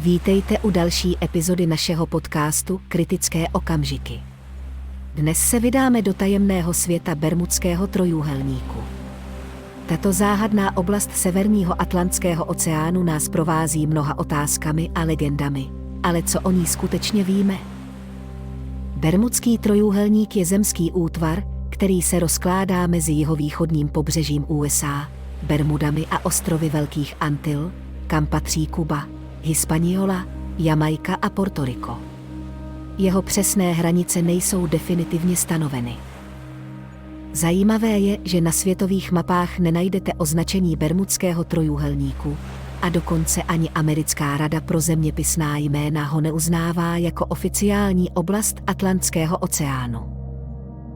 Vítejte u další epizody našeho podcastu Kritické okamžiky. Dnes se vydáme do tajemného světa Bermudského trojúhelníku. Tato záhadná oblast severního Atlantského oceánu nás provází mnoha otázkami a legendami, ale co o ní skutečně víme? Bermudský trojúhelník je zemský útvar, který se rozkládá mezi jihovýchodním pobřežím USA, Bermudami a ostrovy Velkých Antil, kam patří Kuba, Hispaniola, Jamajka a Porto Rico. Jeho přesné hranice nejsou definitivně stanoveny. Zajímavé je, že na světových mapách nenajdete označení Bermudského trojúhelníku, a dokonce ani Americká rada pro zeměpisná jména ho neuznává jako oficiální oblast Atlantského oceánu.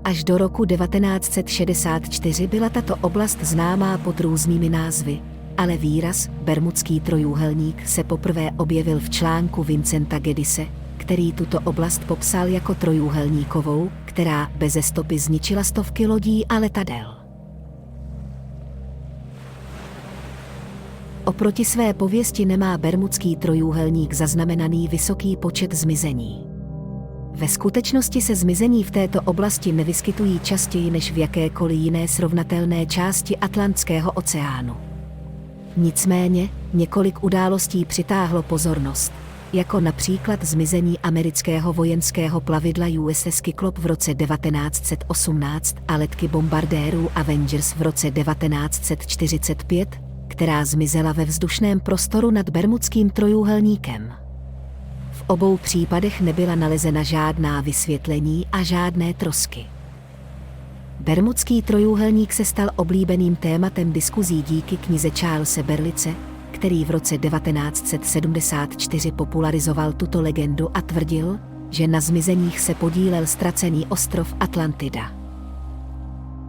Až do roku 1964 byla tato oblast známá pod různými názvy, ale výraz Bermudský trojúhelník se poprvé objevil v článku Vincenta Gedise, který tuto oblast popsal jako trojúhelníkovou, která beze stopy zničila stovky lodí a letadel. Oproti své pověsti nemá Bermudský trojúhelník zaznamenaný vysoký počet zmizení. Ve skutečnosti se zmizení v této oblasti nevyskytují častěji než v jakékoliv jiné srovnatelné části Atlantského oceánu. Nicméně, několik událostí přitáhlo pozornost, jako například zmizení amerického vojenského plavidla USS Cyclops v roce 1918 a letky bombardérů Avengers v roce 1945, která zmizela ve vzdušném prostoru nad Bermudským trojúhelníkem. V obou případech nebyla nalezena žádná vysvětlení a žádné trosky. Bermudský trojúhelník se stal oblíbeným tématem diskuzí díky knize Charlese Berlice, který v roce 1974 popularizoval tuto legendu a tvrdil, že na zmizeních se podílel ztracený ostrov Atlantida.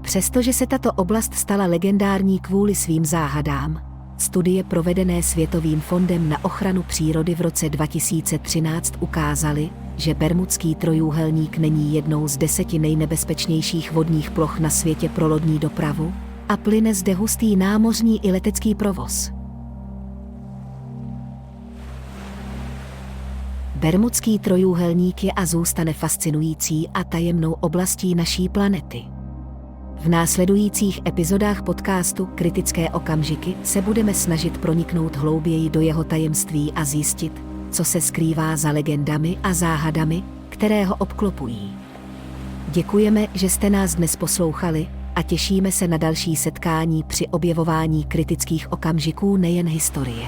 Přestože se tato oblast stala legendární kvůli svým záhadám, studie provedené Světovým fondem na ochranu přírody v roce 2013 ukázaly, že Bermudský trojúhelník není jednou z 10 nejnebezpečnějších vodních ploch na světě pro lodní dopravu a plyne zde hustý námořní i letecký provoz. Bermudský trojúhelník je a zůstane fascinující a tajemnou oblastí naší planety. V následujících epizodách podcastu Kritické okamžiky se budeme snažit proniknout hlouběji do jeho tajemství a zjistit, co se skrývá za legendami a záhadami, které ho obklopují. Děkujeme, že jste nás dnes poslouchali a těšíme se na další setkání při objevování kritických okamžiků nejen historie.